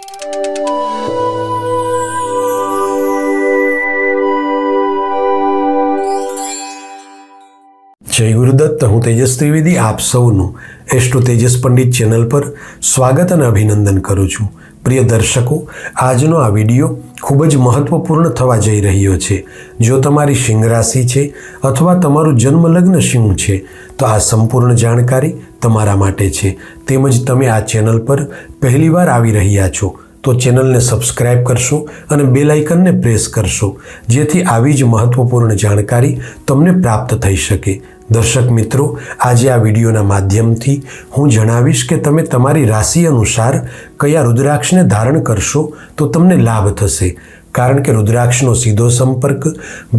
જય ગુરુદત્ત, હું તેજસ ત્રિવેદી આપ સૌનું એસ્ટ્રો તેજસ પંડિત ચેનલ પર સ્વાગત અને અભિનંદન કરું છું. પ્રિય દર્શકો, આજનો આ વિડીયો ખૂબ જ મહત્વપૂર્ણ થવા જઈ રહ્યો છે. જો તમારી સિંહ રાશિ છે અથવા તમારું જન્મ લગ્ન સિંહ છે તો આ સંપૂર્ણ જાણકારી તમારા માટે છે. તેમજ તમે આ ચેનલ પર પહેલીવાર આવી રહ્યા છો તો ચેનલને સબસ્ક્રાઇબ કરશો અને બેલ આઇકનને પ્રેસ કરશો, જેથી આવી જ મહત્વપૂર્ણ જાણકારી તમને પ્રાપ્ત થઈ શકે. દર્શક મિત્રો, આજે આ વિડીયોના માધ્યમથી હું જણાવીશ કે તમે તમારી રાશિ અનુસાર કયા રુદ્રાક્ષને ધારણ કરશો તો તમને લાભ થશે. કારણ કે રુદ્રાક્ષનો સીધો સંપર્ક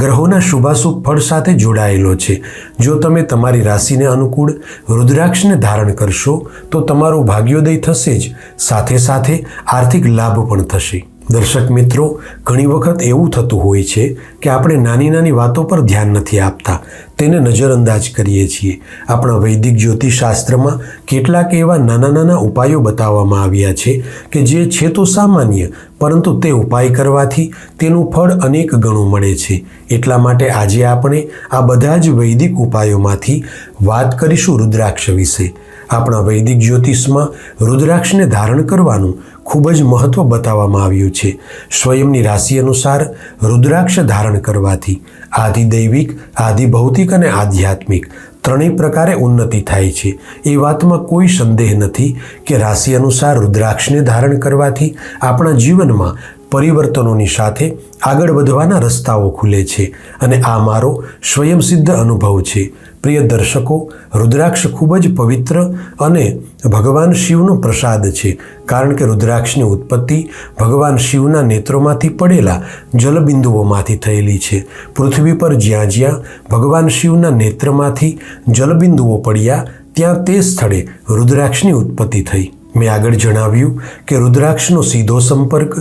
ગ્રહોના શુભાશુભ ફળ સાથે જોડાયેલો છે. જો તમે તમારી રાશિને અનુકૂળ રુદ્રાક્ષને ધારણ કરશો તો તમારું ભાગ્યોદય થશે જ, સાથે સાથે આર્થિક લાભ પણ થશે. દર્શક મિત્રો, ઘણી વખત એવું થતું હોય છે કે આપણે નાની નાની વાતો પર ધ્યાન નથી આપતા, તેને નજરઅંદાજ કરીએ છીએ. આપણા વૈદિક જ્યોતિષશાસ્ત્રમાં કેટલાક એવા નાના નાના ઉપાયો બતાવવામાં આવ્યા છે કે જે છે તો સામાન્ય, પરંતુ તે ઉપાય કરવાથી તેનું ફળ અનેક ગણું મળે છે. એટલા માટે આજે આપણે આ બધા જ વૈદિક ઉપાયોમાંથી વાત કરીશું રુદ્રાક્ષ વિશે. આપણા વૈદિક જ્યોતિષમાં રુદ્રાક્ષને ધારણ કરવાનું ખૂબ જ મહત્વ બતાવવામાં આવ્યું છે. સ્વયંની રાશિ અનુસાર રુદ્રાક્ષ ધારણ કરવાથી આધિદૈવિક, આધિભૌતિક અને આધ્યાત્મિક ત્રણેય પ્રકારે ઉન્નતિ થાય છે. એ વાતમાં કોઈ સંદેહ નથી કે રાશિ અનુસાર રુદ્રાક્ષને ધારણ કરવાથી આપણા જીવનમાં પરિવર્તનોની સાથે આગળ વધવાના રસ્તાઓ ખુલે છે અને આ મારો સ્વયંસિદ્ધ અનુભવ છે. પ્રિય દર્શકો, રુદ્રાક્ષ ખૂબ જ પવિત્ર અને ભગવાન શિવનો પ્રસાદ છે. કારણ કે રુદ્રાક્ષની ઉત્પત્તિ ભગવાન શિવના નેત્રોમાંથી પડેલા જલબિંદુઓમાંથી થયેલી છે. પૃથ્વી પર જ્યાં જ્યાં ભગવાન શિવના નેત્રમાંથી જલબિંદુઓ પડ્યા ત્યાં તે સ્થળે રુદ્રાક્ષની ઉત્પત્તિ થઈ. મેં આગળ જણાવ્યું કે રુદ્રાક્ષનો સીધો સંપર્ક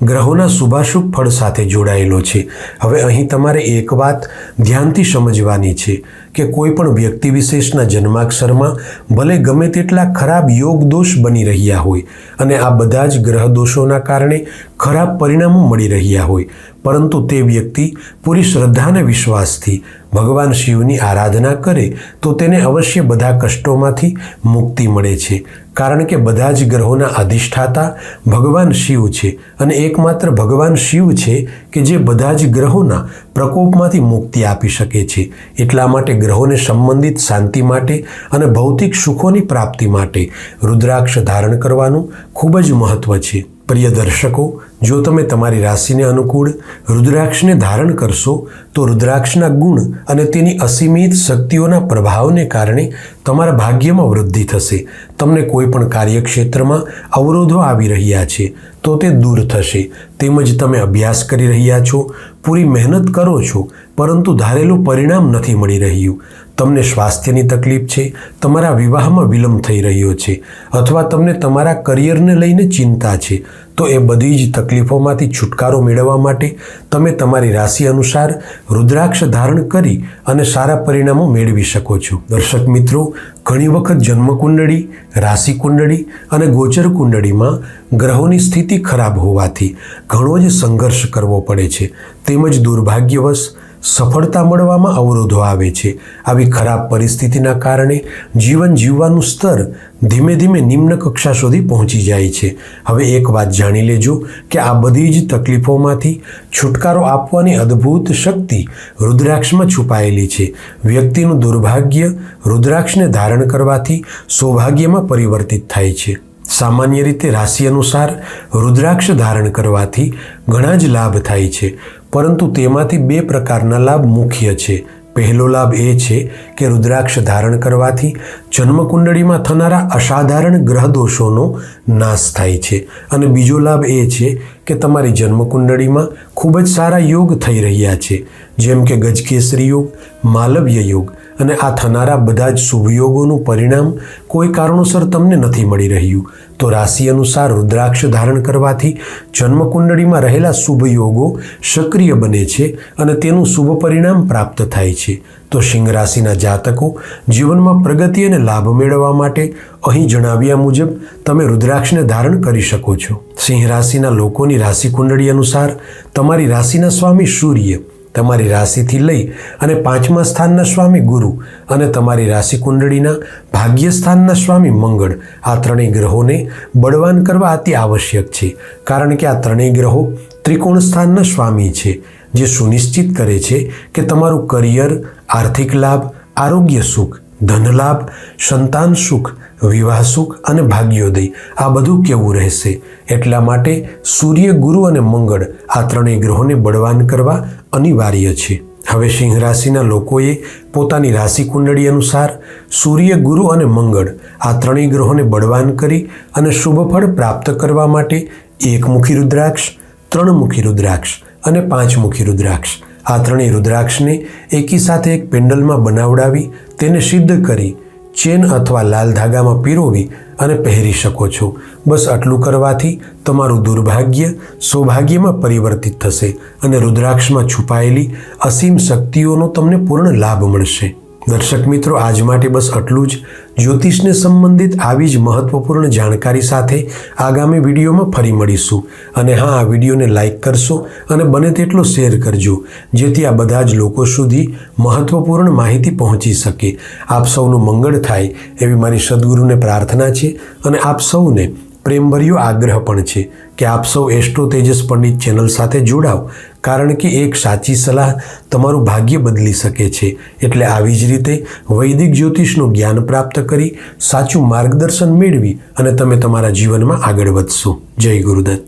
ગ્રહોના શુભાશુભ ફળ સાથે જોડાયેલો છે. હવે અહીં તમારે એક વાત ધ્યાનથી સમજવાની છે કે કોઈ પણ વ્યક્તિ વિશેષના જન્માક્ષરમાં ભલે ગમે તેટલા ખરાબ યોગ દોષ બની રહ્યા હોય અને આ બધા જ ગ્રહ દોષોના કારણે ખરાબ પરિણામો મળી રહ્યા હોય, પરંતુ તે વ્યક્તિ પૂરી શ્રદ્ધા અને વિશ્વાસથી ભગવાન શિવની આરાધના કરે તો તેને અવશ્ય બધા કષ્ટોમાંથી મુક્તિ મળે છે. કારણ કે બધા જ ગ્રહોના અધિષ્ઠાતા ભગવાન શિવ છે અને એકમાત્ર ભગવાન શિવ છે કે જે બધા જ ગ્રહોના પ્રકોપમાંથી મુક્તિ આપી શકે છે. એટલા માટે ગ્રહોને સંબંધિત શાંતિ માટે અને ભૌતિક સુખોની પ્રાપ્તિ માટે રુદ્રાક્ષ ધારણ કરવાનું ખૂબ જ મહત્વ છે. પ્રિય દર્શકો, જો તમે તમારી રાશિને અનુકૂળ રુદ્રાક્ષને ધારણ કરશો તો રુદ્રાક્ષના ગુણ અને તેની અસીમિત શક્તિઓના પ્રભાવને કારણે તમારા ભાગ્યમાં વૃદ્ધિ થશે. તમને કોઈ પણ કાર્યક્ષેત્રમાં અવરોધો આવી રહ્યા છે તો તે દૂર થશે. તેમજ તમે અભ્યાસ કરી રહ્યા છો, પૂરી મહેનત કરો છો, પરંતુ ધારેલું પરિણામ નથી મળી રહ્યું. તમને સ્વાસ્થ્યની તકલીફ છે, તમારા વિવાહમાં વિલંબ થઈ રહ્યો છે, અથવા તમને તમારા કરિયરને લઈને ચિંતા છે, તો એ બધી જ તકલીફોમાંથી છુટકારો મેળવવા માટે તમે તમારી રાશિ અનુસાર રુદ્રાક્ષ ધારણ કરી અને સારા પરિણામો મેળવી શકો છો. દર્શક મિત્રો, ઘણી વખત જન્મકુંડળી, રાશિ કુંડળી અને ગોચર કુંડળીમાં ગ્રહોની સ્થિતિ ખરાબ હોવાથી ઘણો જ સંઘર્ષ કરવો પડે છે. તેમજ દુર્ભાગ્યવશ સફળતા મળવામાં અવરોધો આવે છે. આવી ખરાબ પરિસ્થિતિના કારણે જીવન જીવવાનું સ્તર ધીમે ધીમે નિમ્ન કક્ષા સુધી પહોંચી જાય છે. હવે એક વાત જાણી લેજો કે આ બધી જ તકલીફોમાંથી છુટકારો આપવાની અદ્ભુત શક્તિ રુદ્રાક્ષમાં છુપાયેલી છે. વ્યક્તિનું દુર્ભાગ્ય રુદ્રાક્ષને ધારણ કરવાથી સૌભાગ્યમાં પરિવર્તિત થાય છે. સામાન્ય રીતે રાશિ અનુસાર રુદ્રાક્ષ ધારણ કરવાથી ઘણા જ લાભ થાય છે, પરંતુ તેમાંથી બે પ્રકારના લાભ મુખ્ય છે. પહેલો લાભ એ છે કે રુદ્રાક્ષ ધારણ કરવાથી જન્મકુંડળીમાં થનારા અસાધારણ ગ્રહ દોષોનો નાશ થાય છે અને બીજો લાભ એ છે કે તમારી જન્મકુંડળીમાં ખૂબ જ સારા યોગ થઈ રહ્યા છે, જેમ કે ગજકેસરી યોગ, માલવ્ય યોગ, અને આ થનારા બધા જ શુભ યોગોનું પરિણામ કોઈ કારણોસર તમને નથી મળી રહ્યું તો રાશિ અનુસાર રુદ્રાક્ષ ધારણ કરવાથી જન્મકુંડળીમાં રહેલા શુભ યોગો સક્રિય બને છે અને તેનું શુભ પરિણામ પ્રાપ્ત થાય છે. તો સિંહ રાશિના જાતકો જીવનમાં પ્રગતિ અને લાભ મેળવવા માટે અહીં જણાવ્યા મુજબ તમે રુદ્રાક્ષને ધારણ કરી શકો છો. સિંહ રાશિના લોકોની રાશિ કુંડળી અનુસાર તમારી રાશિના સ્વામી સૂર્ય, તમારી રાશિથી લઈ અને 5મા સ્થાનના સ્વામી ગુરુ અને તમારી રાશિ કુંડળીના ભાગ્ય સ્થાનના સ્વામી મંગળ, આ ત્રણેય ગ્રહોને બળવાન કરવા અતિ આવશ્યક છે. કારણ કે આ ત્રણેય ગ્રહો ત્રિકોણ સ્થાનના સ્વામી છે, જે સુનિશ્ચિત કરે છે કે તમારું કરિયર, આર્થિક લાભ, આરોગ્ય સુખ, ધન લાભ, સંતાન સુખ, વિવાહ સુખ અને ભાગ્યોદય આ બધું કેવું રહેશે. એટલા માટે સૂર્ય, ગુરુ અને મંગળ આ ત્રણેય ગ્રહોને બળવાન કરવા અનિવાર્ય છે. હવે સિંહ રાશિના લોકોએ પોતાની રાશિ કુંડળી અનુસાર સૂર્ય, ગુરુ અને મંગળ આ ત્રણેય ગ્રહોને બળવાન કરી અને શુભ ફળ પ્રાપ્ત કરવા માટે 1 મુખી રુદ્રાક્ષ, 3 મુખી રુદ્રાક્ષ અને 5 મુખી રુદ્રાક્ષ આ ત્રણેય રુદ્રાક્ષને એકી સાથે એક પેન્ડલમાં બનાવડાવી તેને સિદ્ધ કરી ચેન અથવા લાલ ધાગામાં પીરોવી અને પહેરી શકો છો. બસ આટલું કરવાથી તમારું દુર્ભાગ્ય સૌભાગ્યમાં પરિવર્તિત થશે અને રુદ્રાક્ષમાં છુપાયેલી અસીમ શક્તિઓનો તમને પૂર્ણ લાભ મળશે. દર્શક મિત્રો, આજ માટે બસ આટલું જ. જ્યોતિષને સંબંધિત આવી જ મહત્વપૂર્ણ જાણકારી સાથે આગામી વિડીયોમાં ફરી મળીશું. અને હા, આ વિડીયોને લાઈક કરશો અને બને તેટલો શેર કરજો, જેથી આ બધા જ લોકો સુધી મહત્વપૂર્ણ માહિતી પહોંચી શકે. આપ સૌનું મંગળ થાય એવી મારી સદગુરુને પ્રાર્થના છે અને આપ સૌને પ્રેમભર્યો આગ્રહ પણ છે કે આપ સૌ એસ્ટ્રો તેજસ પંડિત ચેનલ સાથે જોડાઓ, કારણ કે એક સાચી સલાહ તમારું ભાગ્ય બદલી શકે છે. એટલે આવી જ રીતે વૈદિક જ્યોતિષનું જ્ઞાન પ્રાપ્ત કરી સાચું માર્ગદર્શન મેળવી અને તમે તમારા જીવનમાં આગળ વધશો. જય ગુરુદત્ત.